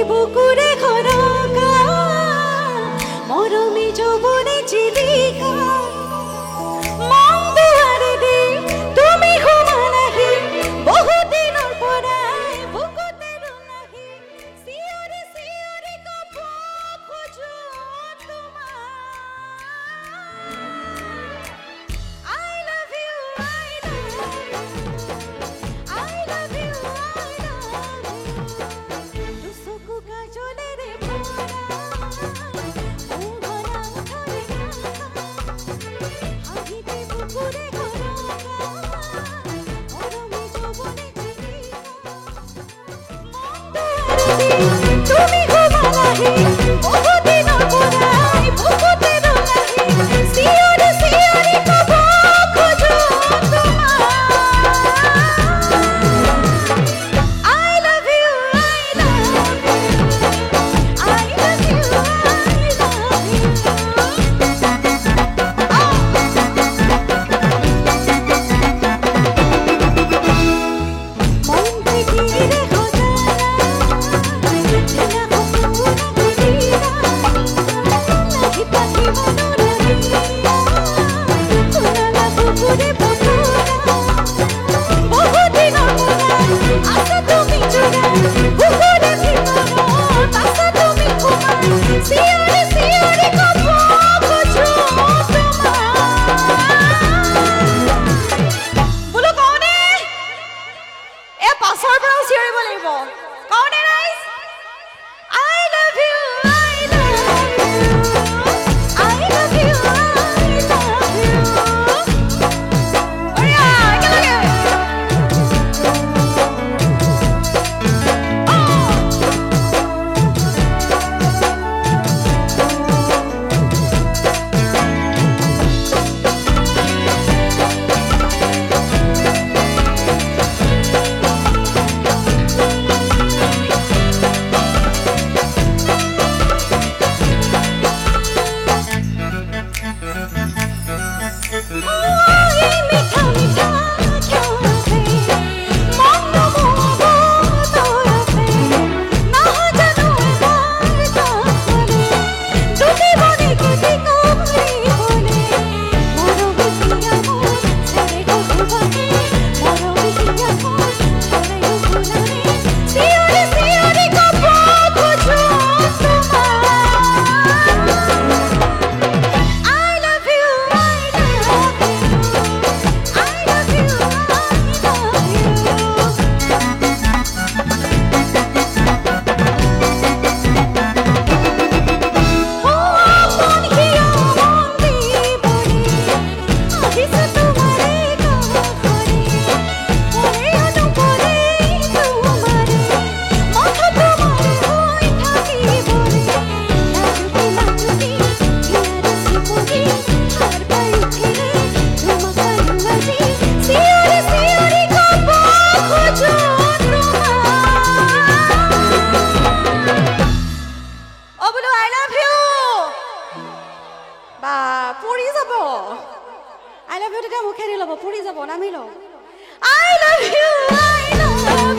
বুকুরে খরকা মরমে যৌবনে জীবিকা মন দুয়ারে দি তুমি ঘুমানাহি বহুদিনৰ পৰাই বুকুতে ৰুলাহি সিয়ৰি সিয়ৰি কব খোজো তোমাক I love you I love you দুচকু কাজলেৰে ভৰা মোহনা উঠৰে হাঁহিতে বুকুৰে খৰকা মৰমে যৌবনে জীবিকা তুমি ঘুমানাহি বহুদিনৰ পৰাই বুকুতে ৰুলাহি সিয়ৰি সিয়ৰি কব খোজো তোমাক I love you I love you মন পৃথিৱীৰে সজালা দিনা সপোন ঘূৰিলা লাগি পাখি মনোৰমিলা শুনালা বুকুৰে বকুৰা বহুদিনৰ পৰাই আছা তুমি জোৰা বুকুৰে ভিতৰত আছা তুমি সোমাই চিঞৰি চিঞৰি কব খোজো তোমাক বোলো কওনে এ পাছৰ পৰাও চিঞৰিব লাগিব কওনে ৰাইজ I love you I love you অৰিয়া একেলগে মিঠা মিঠা চোখে মন মোহব তৰফে নাজানো এবাৰ কাষৰে দুটিবনে কেতি কৰিবনে মৰমে হিয়াবোৰ চেৰে গভুৱানে মৰমে হিয়াবোৰ চেৰে গভুৱানে চিঞৰি চিঞৰি কব খোজো তোমাক I love you পৰি যাব I love you তেতিয়া মুখেৰে ল'ব পৰি যাব নামি লওঁ I love you